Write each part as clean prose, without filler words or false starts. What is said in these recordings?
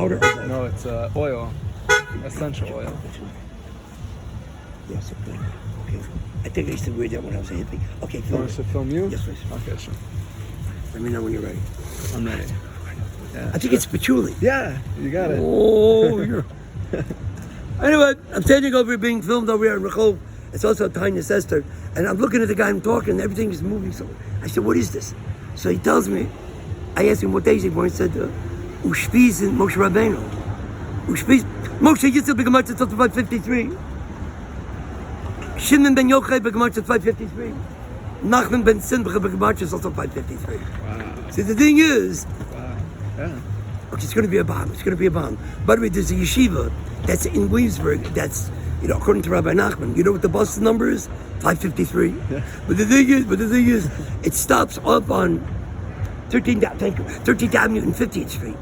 Powder? No, it's oil. Essential oil. Yes, okay. Okay. I think I used to wear that when I was a hippie. Okay, You film want us to it. film you? Yes, please. Okay, sure. Let me know when you're ready. I'm ready. Yeah. I think it's patchouli. Yeah, you got it. Oh, you're... Anyway, I'm standing over here being filmed over here in Rehov. It's also Taanis Ester. And I'm looking at the guy I'm talking, and everything is moving. So I said, what is this? So he tells me, I asked him what day is he born. He said, Ushpiz in Moshe Rabbeinu. Ushpiz. Moshe Yitzchak begamartz until 553. Shimon ben Yochai begamartz at 553. Nachman ben Simcha begamartz until 553. Wow. So the thing is, Wow. Yeah. okay, it's going to be a bomb. It's going to be a bomb. By the way, there's a yeshiva that's in Williamsburg that's, according to Rabbi Nachman, you know what the bus number is? 553. Yeah. But the thing is, it stops up on 13th Avenue and 50th Street.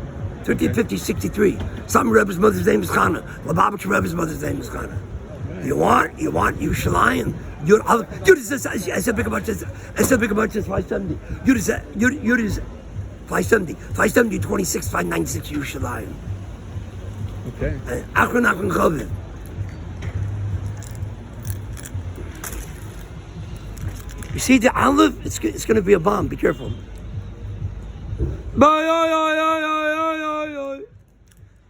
13th, 50th, 63. Some Rebbe's mother's name is Chana. Lubavitch Rebbe's mother's name is Chana. Right. You want Yerushalayim. I said big about this 570. You're 570, 26, 596 Yerushalayim. Okay. Achron Chaviv. You see the olive? It's going to be a bomb. Be careful.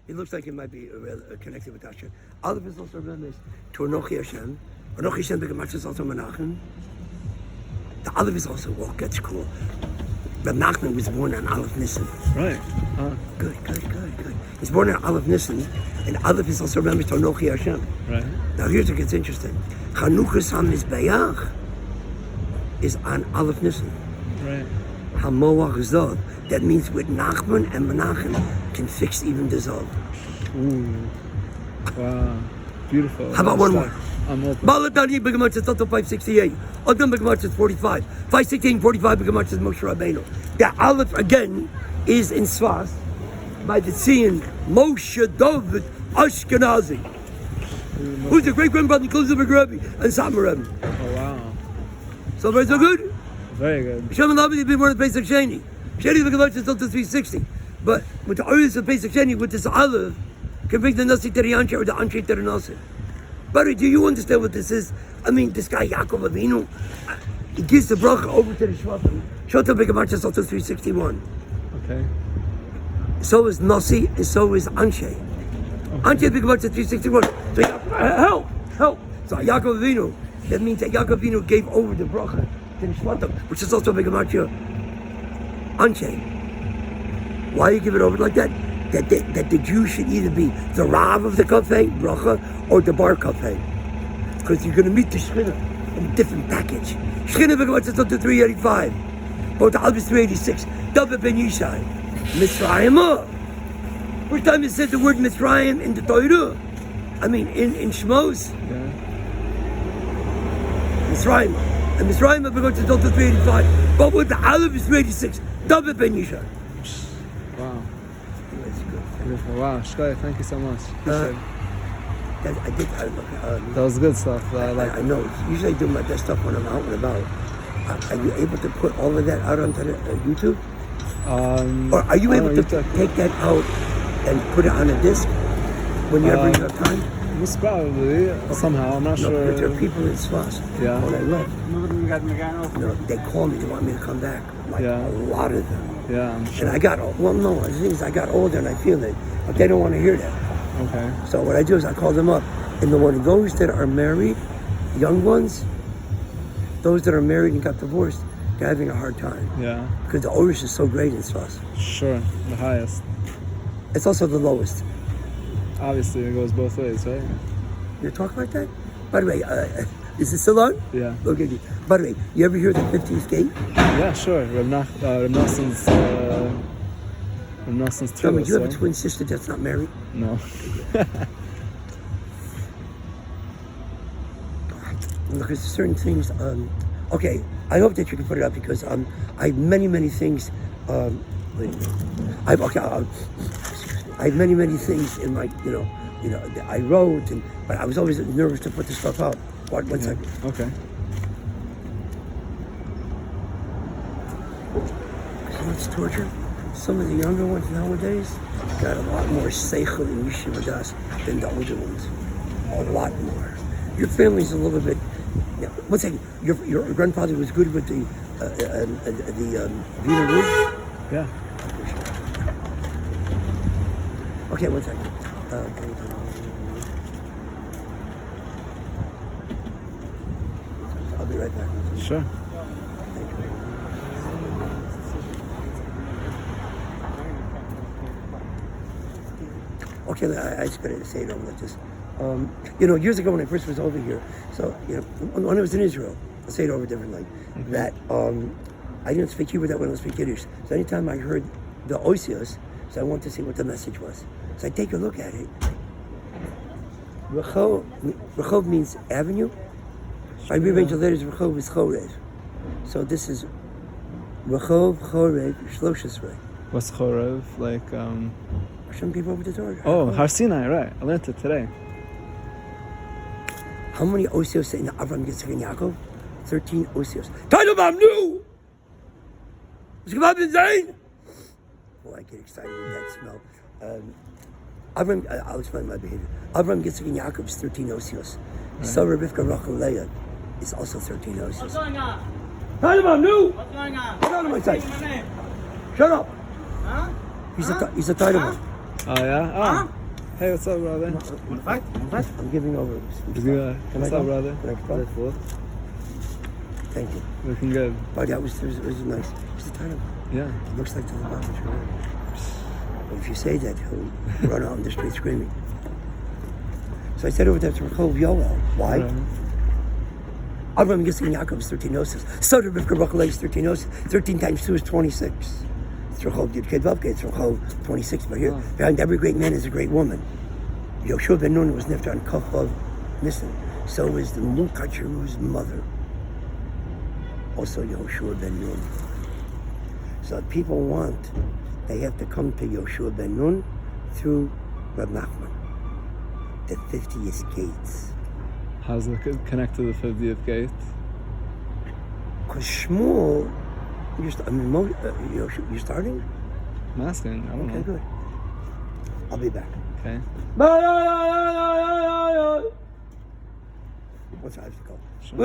It looks like it might be connected with Hashem. Olive is also remembered to Anochi Hashem. Anochi Hashem Begamach is also Menachem. The olive is also, that's cool. Rabbi Nachman was born on Aleph Nisan. Right. Good. He's born on Aleph Nisan, and Aleph is also remembered to Anochi Hashem. Right. Now here's what gets interesting. Chanukas HaMizbeach is on Aleph Nisan. Right. Hamoach Zov. That means with Nachman and Menachem can fix even the Zov. Ooh. Wow. Beautiful. How about one more? I'm open. Balatani Begamarch is until 568. Adam Begamarch is 45. 516, 45 Begamarch is Moshe Rabbeinu. The Aleph again is in Svas by the Tzion Moshe Dovid Ashkenazi, who's the great grandbrother of Kluzim Rebbe and Samar Rebbe. Oh, wow. So far, so good? Very good. Shem and Lavi have been born at Pesach Sheni. Sheni Begamarch is until 360. But with the Oris of Pesach Sheni, with this Aleph, can bring the Nasi to the Anshe or the Anshe to the Nasi. But do you understand what this is? I mean, this guy Yaakov Avinu, he gives the bracha over to the Shvatim. Shvatim Begamarch is until 361. Okay. So is Nasi, and so is Anshe. Anshe Begamarch is 361. So help. So Yaakov Avinu, that means that Yaakov Avinu gave over the bracha to the Shvatim, which is also Begamarch Anshe. Why you give it over like that? That the Jew should either be the Rav of the Kafeh, Bracha, or the Bar Kafeh. Because you're going to meet the Shekhinah in a different package. Shekhinah Begamarch is up to 385. Both the Alvis 386. David Ben Yishai. Mitzrayim. First time it said the word Mitzrayim in the Torah. I mean, in Shmos. Yeah. Mitzrayim. And Mitzrayim Begamarch is up to 385. But with the Alvis 386. David Ben Yishai. Wow. That's good. Beautiful. Wow. Shkoy, thank you so much. Appreciate it. That was good stuff. I know. Usually I do my best stuff when I'm out and about. Are you able to put all of that out onto the, YouTube? Or are you able to take that out and put it on a disc whenever you have time? Most probably. Somehow. I'm not sure. There are people in Svas. Yeah. When I left, they call me. They want me to come back. Like a lot of them. Yeah, I'm sure. And I got, the thing is I got older and I feel it. But they don't want to hear that. Okay. So what I do is I call them up. And the ones that are married, young ones, those that are married and got divorced, they're having a hard time. Yeah. Because the Orish is so great in Svas. Sure, the highest. It's also the lowest. Obviously, it goes both ways, right? You talk like that? By the way, is this still on? Yeah. Okay. By the way, you ever hear the 50th gate? Yeah, sure. Reb Noson's Tell me, do you have a twin sister that's not married? No. Because there's certain things, okay, I hope that you can put it up because I have many things, I have many things in my, I wrote, but I was always nervous to put this stuff out. One second. Okay. So it's torture. some of the younger ones nowadays got a lot more seichel in yeshiva das than the older ones. A lot more. Your family's a little bit. Yeah, one second. Your grandfather was good with the Vina Rouge? Yeah. Okay, one second. I'll be right back. Sure. Okay, I just gotta say it over like this. Years ago when I first was over here, so when I was in Israel, I'll say it over differently. That I didn't speak Hebrew that well, I didn't speak Yiddish. So anytime I heard the oisios, so I wanted to see what the message was. So I take a look at it. Rechov means avenue. I rearrange the letters. Rechov is chorev. So this is Rechov chorev shloshes. What's Chorev? Like, Some people over the door. oh, Har Sinai, right. I learned it today. How many osios say in Avram Yitzchak and Yaakov? 13 osios. Teilebam new! Was gemacht in sein? Oh, I get excited with that smell. I'll explain my behavior. Avram Yitzchak and Yaakov is 13 osios. Sarah, Rivka, Rachel, Leah is also 13 osios. What's going on? Teilebam new! What's going on? Get out of my sight. What's your name? Shut up! Huh? He's a Teilebam. Oh, yeah? Oh. Hey, what's up, brother? Want to fight? I'm giving over. What's up, brother? Can I come? Thank you. Looking good. But that was nice. He's a Teilebam. Yeah. It looks like the Lubavitch. But if you say that, he'll run out on the street screaming. So I said over there to Rechov Yoel. Why? Avram Yitzchak Yaakov is 13 oses. So did Rivka Rachel is 13 oses. 13 times 2 is 26. It's Rechov Yud Kei Vav Kei. It's Rechov 26. But here, behind every great man is a great woman. Yoshua ben Nun was nifter on Kochav Nissen. So is the Munkacheru's mother. Also Yoshua ben Nun. So if people want, they have to come to Yoshua ben Nun through Reb Nachman. The 50th gates. How does it connect to the 50th gate? Because Shmuel, you're starting? I'm asking. I don't Okay, know. good. I'll be back. Okay. What's I have to go? Sure.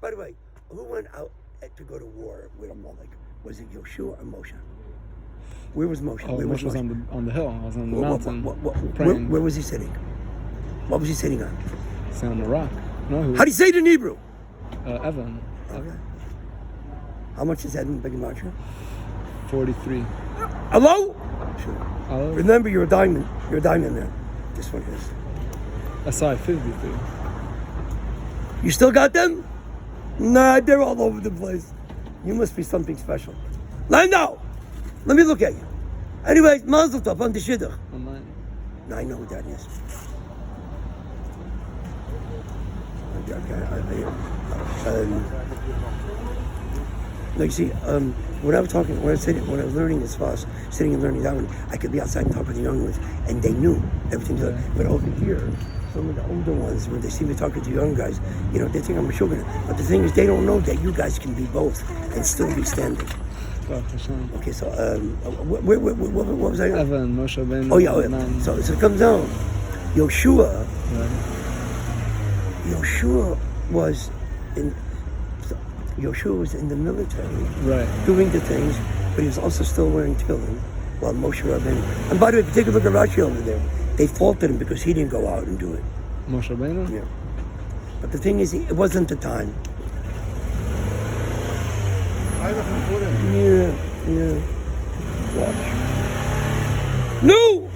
By the way, who went out to go to war with Amalek? Was it Yoshua or Moshe? Where was Moshe? Oh, Where Moshe was on the hill. I was on the mountain. Praying. Where was he sitting? What was he sitting on? Sitting on the rock. No, How do you say it in Hebrew? Evan. Okay. How much is that in Big Matcha? 43. Hello? Sure. Oh, Remember, you're a diamond. You're a diamond man. This one is. SI 53. You still got them? Nah, they're all over the place. You must be something special. Lando, let me look at you. Anyways, Mazel Tov on the Shidduch. Online. No, I know who that is. No, you see, when I was learning this class, sitting and learning that one, I could be outside and talk with the young ones, and they knew everything. Yeah. But over here, some of the older ones, when they see me talking to the young guys, they think I'm a sugar. But the thing is, they don't know that you guys can be both and still be standing. Oh, Hashem. Okay, so what was I? Evan, Moshe Ben. Oh yeah. So it comes down. Yoshua. Right. Yoshua was in the military, Right. doing the things, but he was also still wearing tefillin while Moshe Rabbeinu. And by the way, if you take a look at Rashi over there, they faulted him because he didn't go out and do it. Moshe Rabbeinu? Yeah. But the thing is, it wasn't the time. Yeah. Watch. No!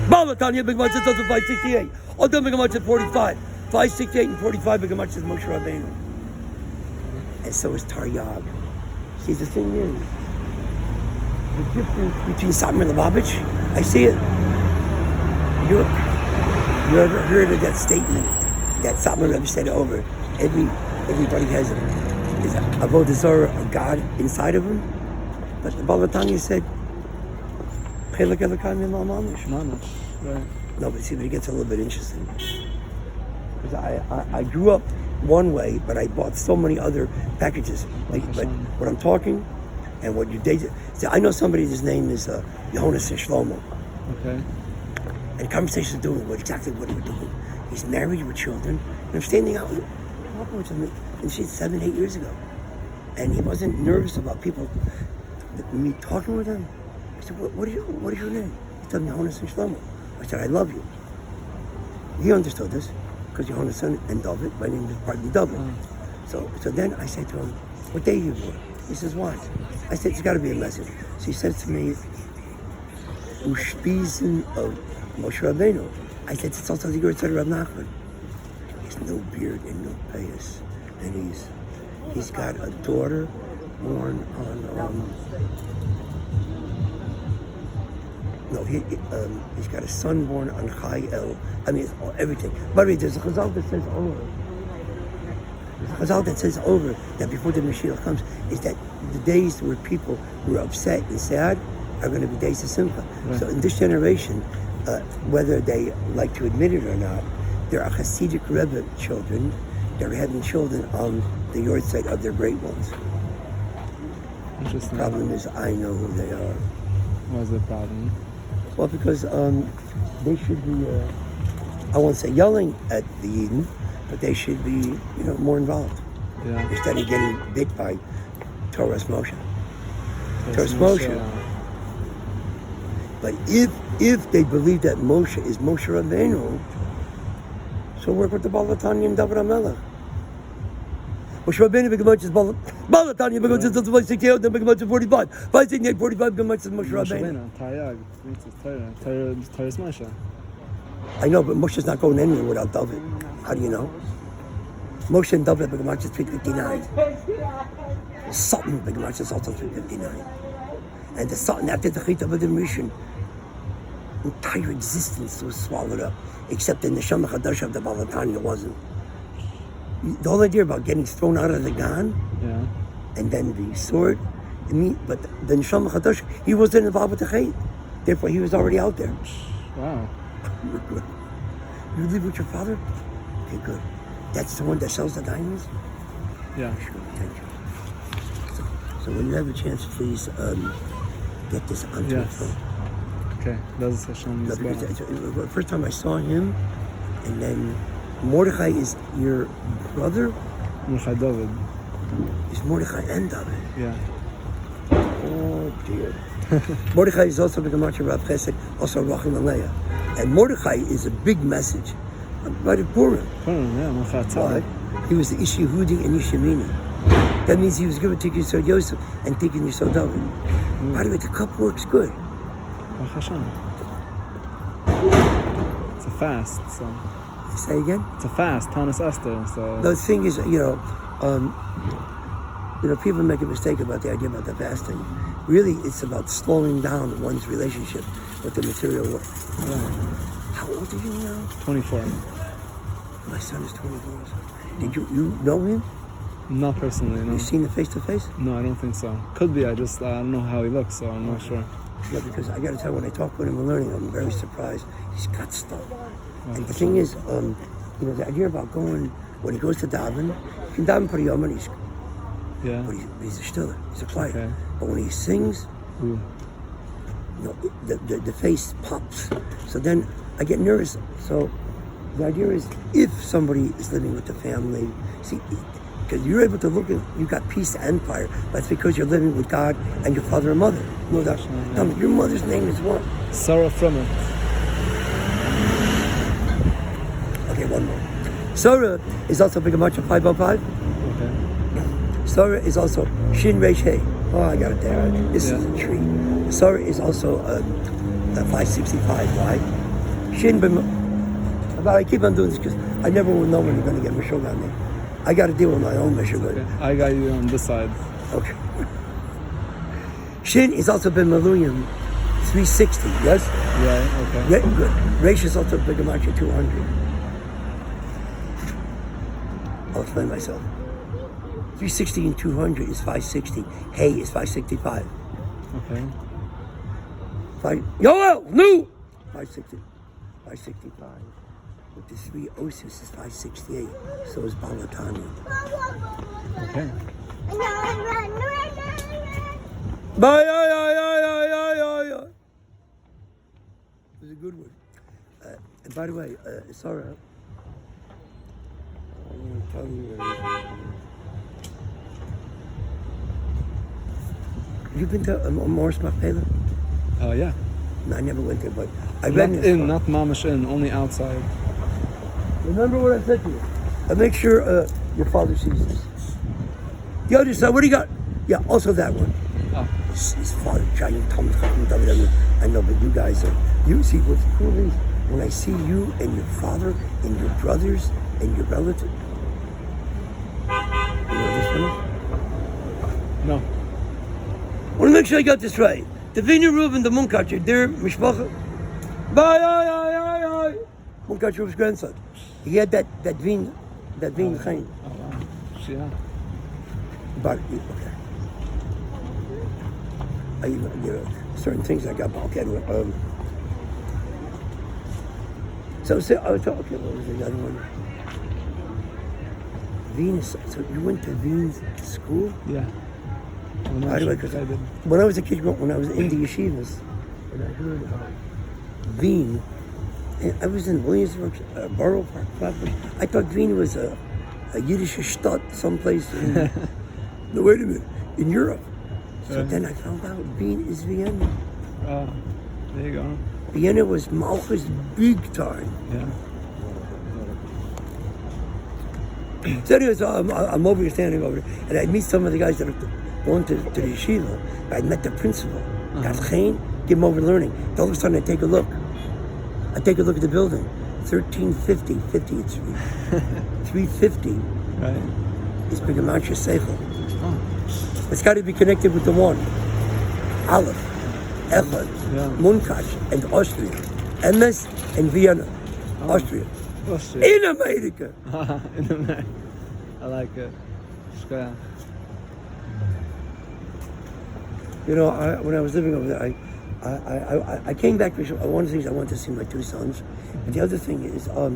Balatanya, Big Match, 568. All done Big Match at 45. 568 and 45 Big Match is Moshe Rabbeinu. And so is Taryag. See, the thing is, the difference between Satmar and Lubavitch, I see it. You ever heard of that statement that Satmar Rebbe said over? Everybody has is Avodah Zarah, a God inside of him. But the Balatanya said, Chelek Elokai Mimah Mamish. Mamish. Right. No, but see, but it gets a little bit interesting. Because I grew up one way, but I bought so many other packages. But what I'm talking and what you did. See, I know somebody, his name is Jonas Shlomo. Okay. And the conversation is doing exactly what we're doing. He's married with children. And I'm standing out talking with him, and she's 7-8 years ago. And he wasn't nervous about people, me talking with him. I said, what is your name? He told me Jonas and Shlomo. I said, I love you. He understood this, because Jonas son and David, my name is partly David. So then I said to him, what day are you born? He says, what? I said, there's got to be a message. So he says to me, Ushpizin of Moshe Rabbeinu. I said, it's also the word of Rav Nachman. He's no beard and no payas. And he's got a daughter born on, he's got a son born on Chai El. I mean, everything. By the way, there's a chazal that says over. There's a chazal that says over that before the Mashiach comes is that the days where people who are upset and sad are going to be days of simcha. Right. So in this generation, whether they like to admit it or not, there are Hasidic Rebbe children that are having children on the yard site of their great ones. Interesting. The problem is I know who they are. What's the problem? Well, because they should be, I won't say yelling at the Eden, but they should be, more involved. Yeah. Instead of getting bit by Torah's Moshe. Torah's Moshe. But if they believe that Moshe is Moshe Rabbeinu, so work with the Balatanya and David HaMelech. Moshe Rabbeinu becomes Balatanya becomes 68, then becomes 45. 568, 45 becomes Moshe Rabbeinu. Torah's Moshe. I know, but Moshe's not going anywhere without David. How do you know? Moshe and David becomes 359. Satan becomes also 359. And the Satan, after the Chita of the Rishon, entire existence was swallowed up, except in the Neshama Chadash of the Balatanya wasn't. The whole idea about getting thrown out of the Gan, and then the sword, but the Neshama Chadash, he wasn't involved with the Chait. Therefore, he was already out there. Wow. You live with your father? Okay, good. That's the one that sells the diamonds? Yeah. Sure, thank you. So when you have a chance, please get this onto your phone. Okay, that's Hashem. The first time I saw him, and then Mordechai is your brother? Mordechai David. Is Mordechai and David? Yeah. Oh dear. Mordechai is also the Gemacha Rav Chesed, also Rachel and Leah. And Mordechai is a big message. Right at Purim. Why? He was the Ish Yehudi and Ish Yemini. That means he was given Tikkun Yisod Yosef and Tikkun Yisod David. By the way, the cup works good. It's a fast, so. Say again? It's a fast, Taanis Ester, so. The thing is, people make a mistake about the idea about the fasting. Really, it's about slowing down one's relationship with the material world. Yeah. How old are you now? 24. My son is 24. Did you know him? Not personally, no. You seen the face-to-face? No, I don't think so. Could be, I don't know how he looks, so I'm not sure. Yeah, because I got to tell you, when I talk with him and learning, I'm very surprised. He's got stuff. And the thing is, the idea about when he goes to daven, he can daven for the Yom Hanishka. Yeah. But he's a stiller, he's a player. Okay. But when he sings, the face pops. So then I get nervous. So the idea is, if somebody is living with the family, see, because you're able to look at, you've got peace and fire. That's because you're living with God and your father and mother. No doubt. Tell me, your mother's name is what? Sarah from it. Okay, one more. Sarah is also big much of 505. Okay. Sarah is also Shin Reish Hey. Oh, I got it there. This is a treat. Sarah is also 565. Why? Shin But I keep on doing this because I never will know when you're going to get Meshugah on me. I got to deal with my own Meshugah. Okay. I got you on this side. Okay. Shin is also been Maluyim 360, yes? Yeah, okay. Good. Reish is also big amount 200. I'll explain myself. 360 and 200 is 560. Hey is 565. Okay. Yoel, no! 560. 565. With the 3 osis is 568. So is Balatani. Okay. Bye, yeah. It was a good one. And by the way, Sarah, I'm going to tell you. You've been to Morris Machpelah? Oh yeah. No, I never went there, but I Not read in, not mamash in, only outside. Remember what I said to you. Make sure your father sees this. The other side, what do you got? Yeah, also that one. Oh. His father, giant Tom. I know, but you guys are. You see what's cool is when I see you and your father and your brothers and your relatives. You know this one? No. I want to make sure I got this right. The Vina Reuben, the Munkatcher, their Mishpacha. Bye. Munkatcher Reuben's grandson. He had that Vin Chaim. Oh wow. Yeah. But okay. Certain things I got. Okay. So okay. What was the other one? Venus. So you went to Venus school? Yeah. By the way, because when I was a kid, when I was in the yeshivas, and I heard about Veen, and I was in Williamsburg, Boro Park, Flatbush. I thought Veen was a Yiddish shtot someplace in, no, wait a minute, in Europe. So then I found out Veen is Vienna. Oh, there you go. Vienna was Malchus big time. Yeah. So anyway, I'm over here, standing over there, and I meet some of the guys that are going to the yeshiva. I met the principal. Got Chain, give him over learning. All of a sudden I take a look. at the building. 1350, 50th Street. 350 Right. is Begamatcha Seichel. Oh. It's got to be connected with the one. Aleph, Echad, Yeah. Munkash, and Austria. MS and Vienna, Austria. Austria. In America. In America. I like it. Square. You know, when I was living over there, I came back because one of the things I wanted to see my two sons, but the other thing is, I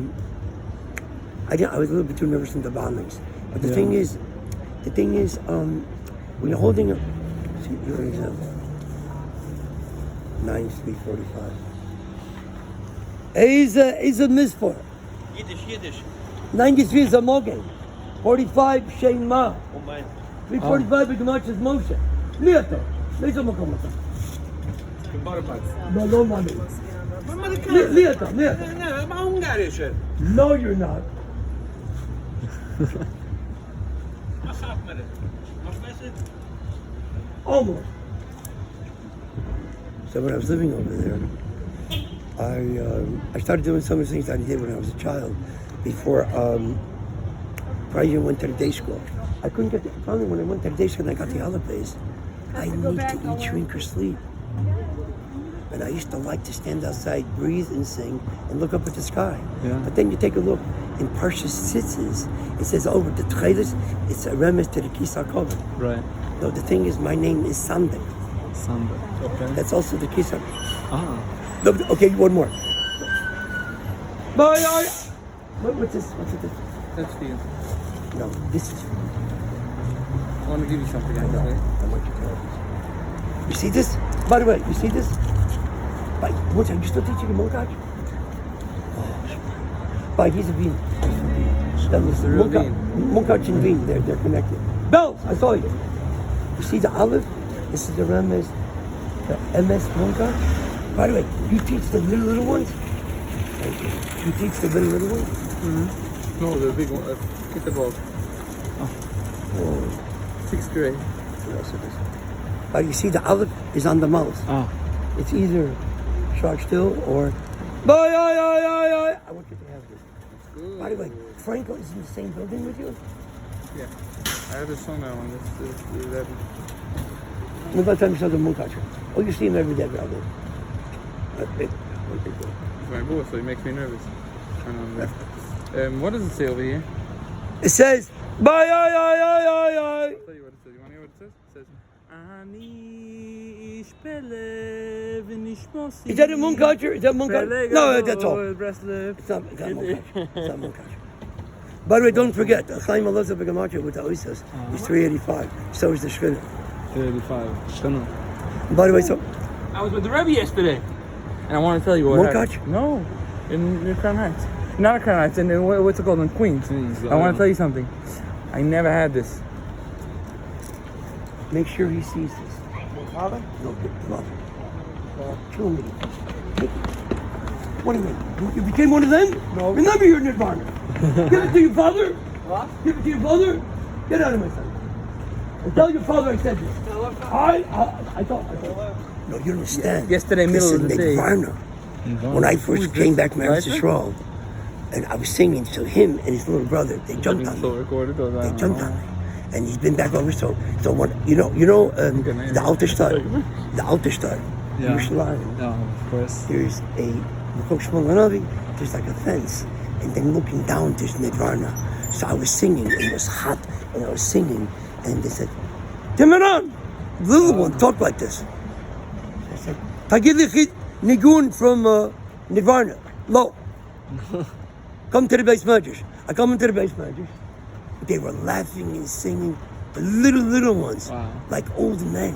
was a little bit too nervous in the bombings. But the thing is, when you're holding a, see, here an example, 9345. Is a misfor. Yiddish. 93 is a mogen. 45 shein ma. Oh mein. 345 Begamatcha is Moshe. Lieto. Lezo makomata. Boro Park. No money. Lieto. I'm Hungarisch. No, you're not. Almost. So when I was living over there, I started doing some of the things I did when I was a child. Before I even went to the day school. I couldn't get finally when I went to the day school and I got the holidays, I need to eat, drink, or sleep. And I used to like to stand outside, breathe and sing, and look up at the sky. Yeah. But then you take a look in Parshas Tzitzis, it says over the Tchelis, it's a remiss to the Kisar Kovet. Right. No, the thing is, my name is Sandik. Sunday. Okay. That's also the Kisar. Ah. No, okay, one more. Bye. What's this? What's it? That's for you. No, this is. I want to give you something. I know. I want you to know this. You see this? By the way, you see this? By what's that? You still teaching a Munkach? Oh, by he's a bean. That was The real bean. Munkach and bean. They're connected. Bells. I saw you. You see the olive? This is the Remes, the MS Munkach. By the way, you teach the little ones. Thank you. You teach the little ones. Mm-hmm. No, the big one. Get the ball. Oh. 6th grade. What else is this? But you see, the olive is on the mouth. Ah. It's either shark still or. I want you to have this. Good. By the way, Franco is in the same building with you. Yeah. I have a song now on this. The 11. When by the time you saw the Munkach. Oh, you see him every day, brother. He's my boss, so he makes me nervous. What does it say over here? It says, bye. I'll tell you what it says. You want to hear what it says? It says, Ani ish pele Is that a Mooncatcher? Is that Mooncatcher? No, that's all. Bracelet. It's not Mooncatcher. It's not Mooncatcher. By the way, don't forget, Chaim Elazar Begamatria with the Oisas is 385. So is the Shkina. 385. Shkana. By the way, so I was with the Rebbe yesterday, and I want to tell you what Mooncatcher? happened. No, in Crown Heights. Not in Crown Heights, in what's it called, in Queens. I want to tell you something. I never had this. make sure he sees this. Father? No, love. Kill me. What do you mean? You became one of them? No. Remember you're Nirvana. Give it to your father. What? Give it to your father. Get out of my sight. And tell your father I said this. I thought. No, you understand. Yesterday, middle of the day. Nirvana. When I first came back from Eretz Yisrael, and I was singing to him and his little brother, they jumped on me. They jumped on me. And he's been back over, so what, the Alter Star, Yeah. Yerushalayim. No, of course. There's a there's like a fence, and then looking down there's Nirvana. So I was singing, and it was hot, and I was singing, and they said, Timiran, the little one talked like this. So I said, Tagilichit Nigun from Nirvana, low. Come to the base measures. I come into the base measures. They were laughing and singing, the little ones, Wow. like old men.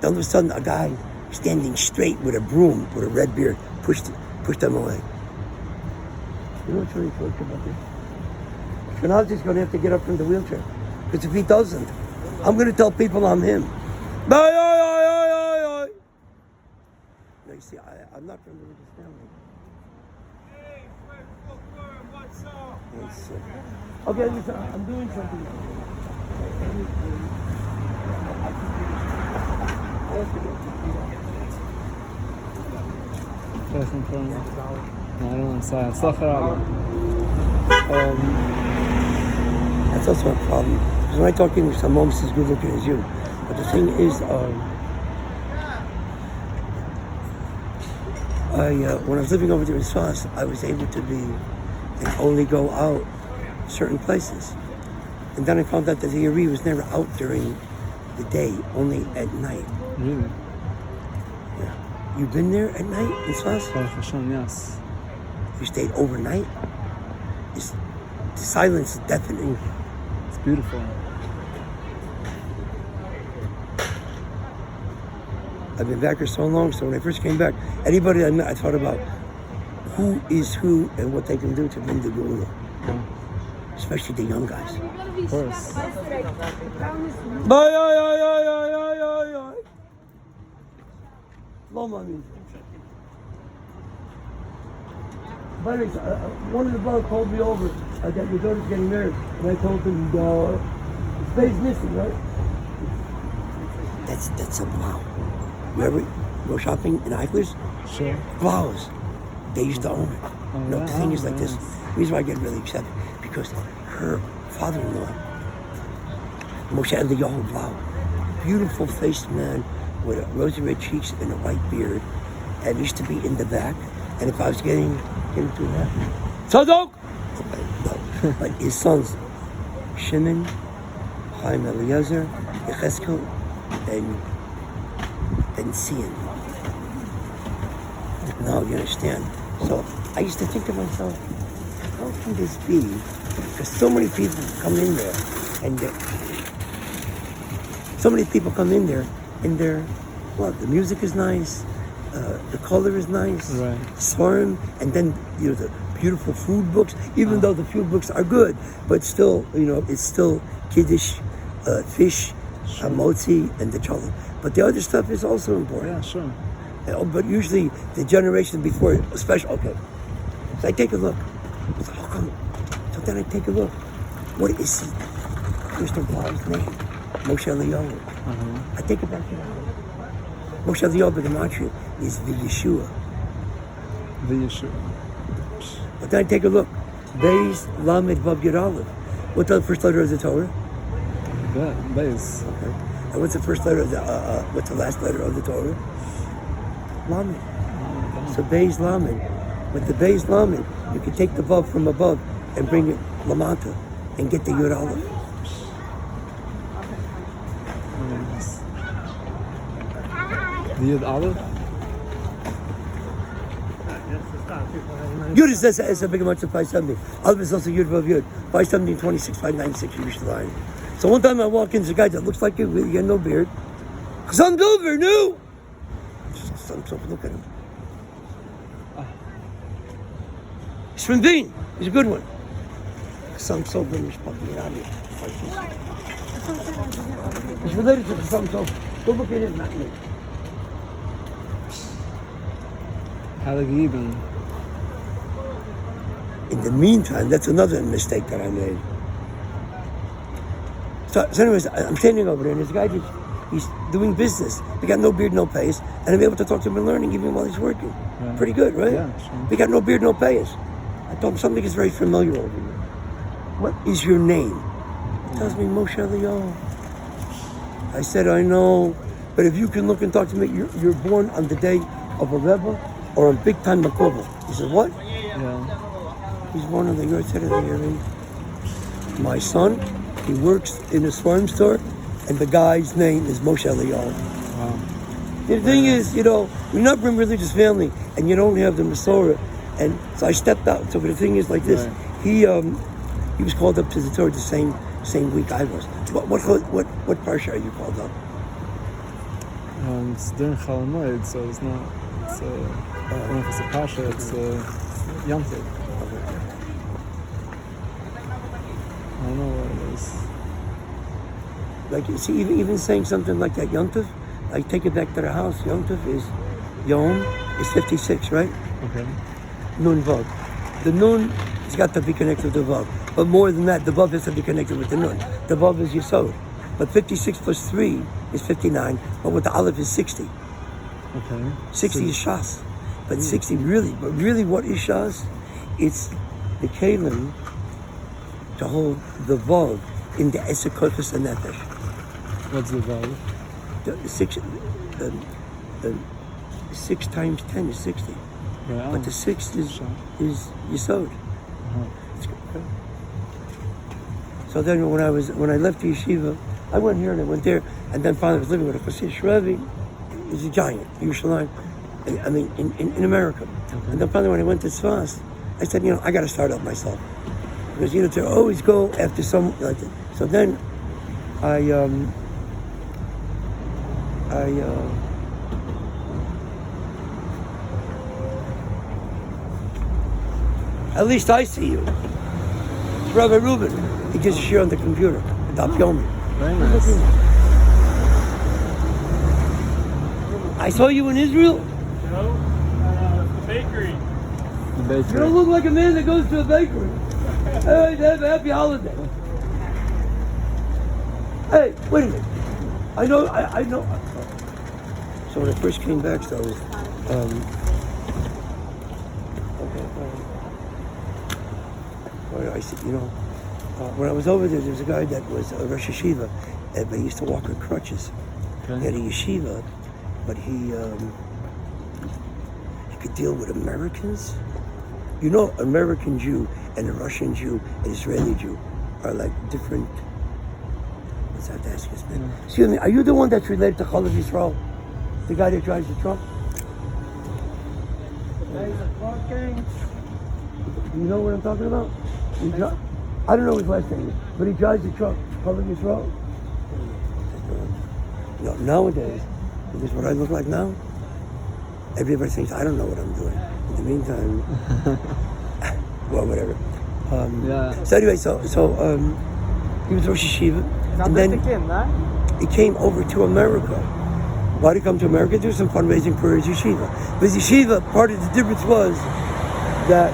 Then all of a sudden, a guy standing straight with a broom, with a red beard, pushed them away. You know what's really funny about this? Shanazi's going to have to get up from the wheelchair. Because if he doesn't, I'm going to tell people I'm him. No, you see, I'm not from the religious family. Yes, okay, listen, I'm doing something. First and foremost. No, I don't want to say it. Slach That's also a problem. Because when I talk English, I'm almost as good looking as you. But the thing is, when I was living over there in Swas, I was able to be and only go out certain places. And then I found out that the Yeri was never out during the day, only at night. Really? Yeah. You've been there at night in Swas? Baruch Hashem, yes. You stayed overnight? The silence is deafening. It's beautiful. I've been back here so long, so when I first came back, anybody I met, I thought about who is who and what they can do to bring the Geula. Yeah. Especially the young guys. Of course. By the way, one of the brothers called me over that your daughter's getting married, and I told him, space missing, right? That's a blow. You ever go shopping in Eichler's? Sure. Blows. They used to own it. Oh, No, yeah? the thing is like this. Nice. The reason why I get really upset, because her father-in-law, Moshe Eliyahu Blau, beautiful faced man with rosy red cheeks and a white beard, and used to be in the back. And if I was getting too happy, Tzadok! Okay, no. But his sons, Shimon, Chaim Eliezer, Yecheskel, and Sion. Now you understand. So I used to think to myself, how can this be? Because so many people come in there, and well, the music is nice, the color is nice, Right. Svarim, and then the beautiful food books. Even though the food books are good, but still, it's still Kiddush, fish, motzi, and the challah. But the other stuff is also important. Yeah, sure. But usually the generation before, especially, okay. So I take a look. So how come? So then I take a look. What is he? Mr. Blau's name? Moshe Eliyahu. I take it back to that. Moshe Eliyahu B'Gematria is the Yeshua. The Yeshua. But then I take a look. Beis Lamed Vav Yud Aleph. What's the first letter of the Torah? Beis. Okay. And what's the first letter of what's the last letter of the Torah? Lamed. So Beis Lamed. With the Beis Lamed, you can take the Vav from above and bring it Lamata and get the Yud Aleph. Nice. The Yud Aleph? Yud is as a big amount of 570. Alv is also Yud Vav Yud. 570, 26, 596 Yerushalayim. So one time I walk in, there's a guy that looks like you, he got no beard. Chasam Dover, new. Look at him. He's from Bean. He's a good one. Chasam Sofer, Mishpach, get out of here. He's related to Chasam Sofer. Go look at him, not me. Halagibin. In the meantime, that's another mistake that I made. So anyways, I'm standing over there, and this guy he's doing business. He got no beard, no pays, and I'm able to talk to him and learning even while he's working. Yeah. Pretty good, right? Yeah, sure. He got no beard, no pays. I told him something is very familiar over here. What is your name? He tells me Moshe Eliyahu. I said, I know, but if you can look and talk to me, you're born on the day of a Rebbe or a big time Makobah. He said, what? Yeah. He's born on the Yortzeit of the Yerim. My son, he works in a farm store, and the guy's name is Moshe Eliyahu. Wow. The thing is, you're not from a religious family, and you don't have the Masorah. And so I stepped out. So the thing is like this: he was called up to the Torah the same week I was. What parsha are you called up? It's during Chalamoid, so it's not. It's I don't know if it's a pasha. It's Yom Tov. I don't know what it is. Like, you see, even saying something like that, Yom Tov, I take it back to the house. Yom Tov is Yom is 56, right? Okay. Nun Vav. The Nun has got to be connected to the Vav. But more than that, the Vav has to be connected with the Nun. The Vav is Yesod. But 56 plus 3 is 59. But with the Aleph is 60. Okay. 60 is Shas. But 60 really what is Shas? It's the Kalim to hold the Vav in the Ester Kochus and Nefesh. What's the value? The 6 times 10 is 60. Right. But the 6 is Yesod. It's good. So then when I left the yeshiva, I went here and I went there, and then finally I was living with a Chassidish Rebbe. He's a giant, Yerushalayim. I mean, in America. Okay. And then finally when I went to Tzfas, I said, I got to start up myself. Because, to always go after some, like that. So then at least I see you. It's Rabbi Reuben. He gives a share on the computer. Daf Yomi. Very nice. I saw you in Israel. No, the bakery. The You bakery. don't look like a man that goes to a bakery. Hey, have a happy holiday. Hey, wait a minute. I know. So when I first came back, so I was, I said, when I was over there was a guy that was a Rosh Yeshiva, but he used to walk with crutches. Okay. He had a yeshiva, but he could deal with Americans. American Jew and a Russian Jew and Israeli Jew are like different. Let's have to ask this man. Excuse me, are you the one that's related to Chalav Yisrael? The guy that drives the truck? You know what I'm talking about? I don't know his last name, but he drives the truck. Chalav Yisrael? Nowadays, because what I look like now, everybody thinks I don't know what I'm doing. In the meantime, well, whatever. Yeah. So anyway, so he was Rosh Yeshiva, and then he came over to America. Why did he come to America? Do some fundraising for his yeshiva. But his yeshiva, part of the difference was that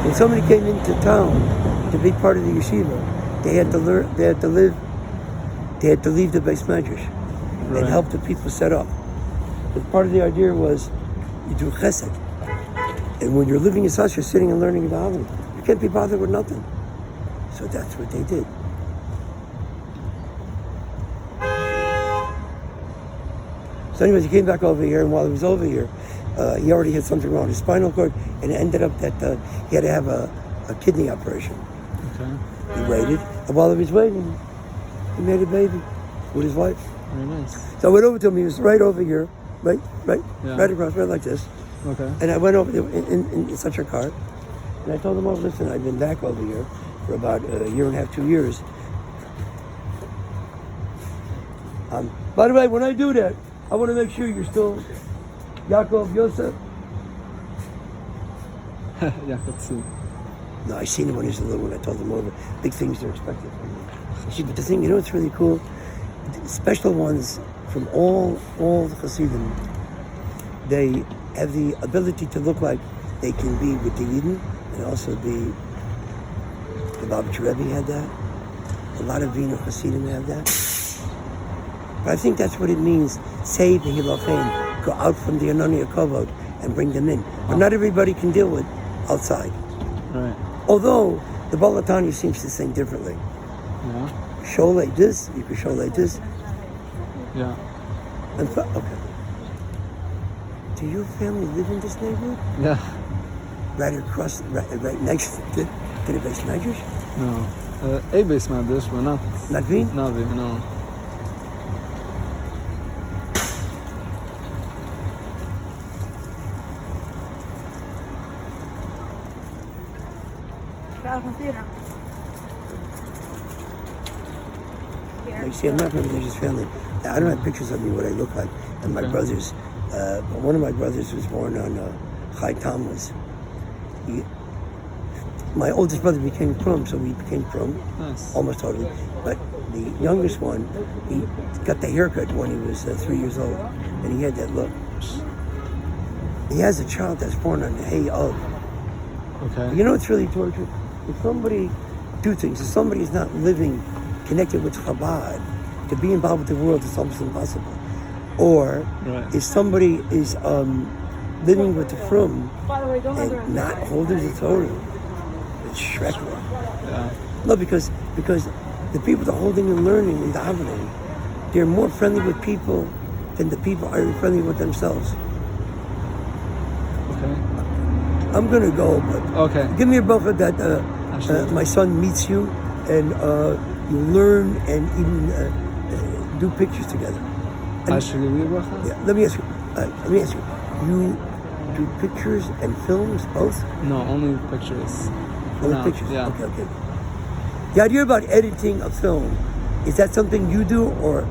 when somebody came into town to be part of the yeshiva, they had to leave the base medrash and help the people set up. But part of the idea was you do chesed. And when you're living in Sas, you're sitting and learning about it. You can't be bothered with nothing. So that's what they did. So anyways, he came back over here, and while he was over here, he already had something wrong with his spinal cord, and it ended up that he had to have a kidney operation. Okay. He waited, and while he was waiting, he made a baby with his wife. Very nice. So I went over to him, he was right over here, right, Yeah. right across, right like this. Okay. And I went over there in such a car, and I told them, "Oh, listen, I've been back over here for about a year and a half, 2 years. By the way, when I do that, I want to make sure you're still Yaakov Yosef." Yeah, let's see. No, I seen him when he was a little one. I told him all the big things they're expected from me. See, but the thing, you know what's really cool? Special ones from all the Hasidim, they have the ability to look like they can be with the Yidden and also be, the Babich Rebbe had that. A lot of Vino Hasidim have that. But I think that's what it means. Say the Hilachim, go out from the Anania Kovod and bring them in. But not everybody can deal with outside. Right. Although the Balatanya seems to think differently. Yeah. Show like this, you can show like this. Yeah. And okay. Do your family live in this neighborhood? Yeah. Right across, right next to the base measures? No. A base measures, but not. Not Veen? Not Veen, no. You see, I'm not from a religious family. I don't have pictures of me, what I look like, and my brothers. But one of my brothers was born on Chai Tammuz. My oldest brother became Krum, so we became Krum, Nice. almost totally. But the youngest one, he got the haircut when he was 3 years old, and he had that look. He has a child that's born on the Hay of. Okay. You know what's really torture? If somebody, two things, if somebody is not living connected with Chabad, to be involved with the world is almost impossible. Or Right. if somebody is living with the Frum and not holding the Torah, it's schrecklich. Yeah. No, because the people that are holding and learning and davening, they're more friendly with people than the people are friendly with themselves. Okay. I'm gonna go, but Okay. give me a buffer that Absolutely. my son meets you and you learn and even do pictures together. I should give you a bracha? Yeah, let me ask you. You do pictures and films both? No, only pictures. Only No, pictures? yeah. Okay. The idea about editing a film, is that something you do or?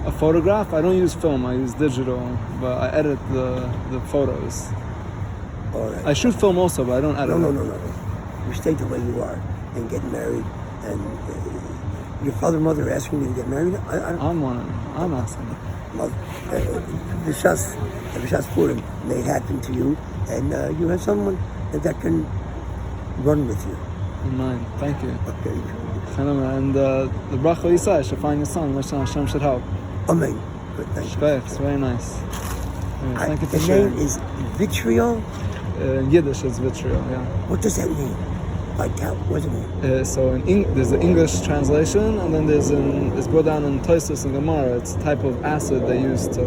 A photograph? I don't use film, I use digital, but I edit the photos. All right. I shoot film also, but I don't edit. No. You stay the way you are and get married. And your father and mother are asking you to get married? I'm asking. Well, the Shas Purim may happen to you, and you have someone that can run with you. In mind. Thank you. Okay. And the bracha Yisai, I should find your son. Hashem should help. Amen. Good, thank you. Shkoyach, it's very nice. Thank you for The sharing. name is vitriol. In Yiddish, it's vitriol, yeah. What does that mean? Like that, what does it mean? So there's the English translation, and then it's brought down in Tosfos and Gemara. It's a type of acid they use to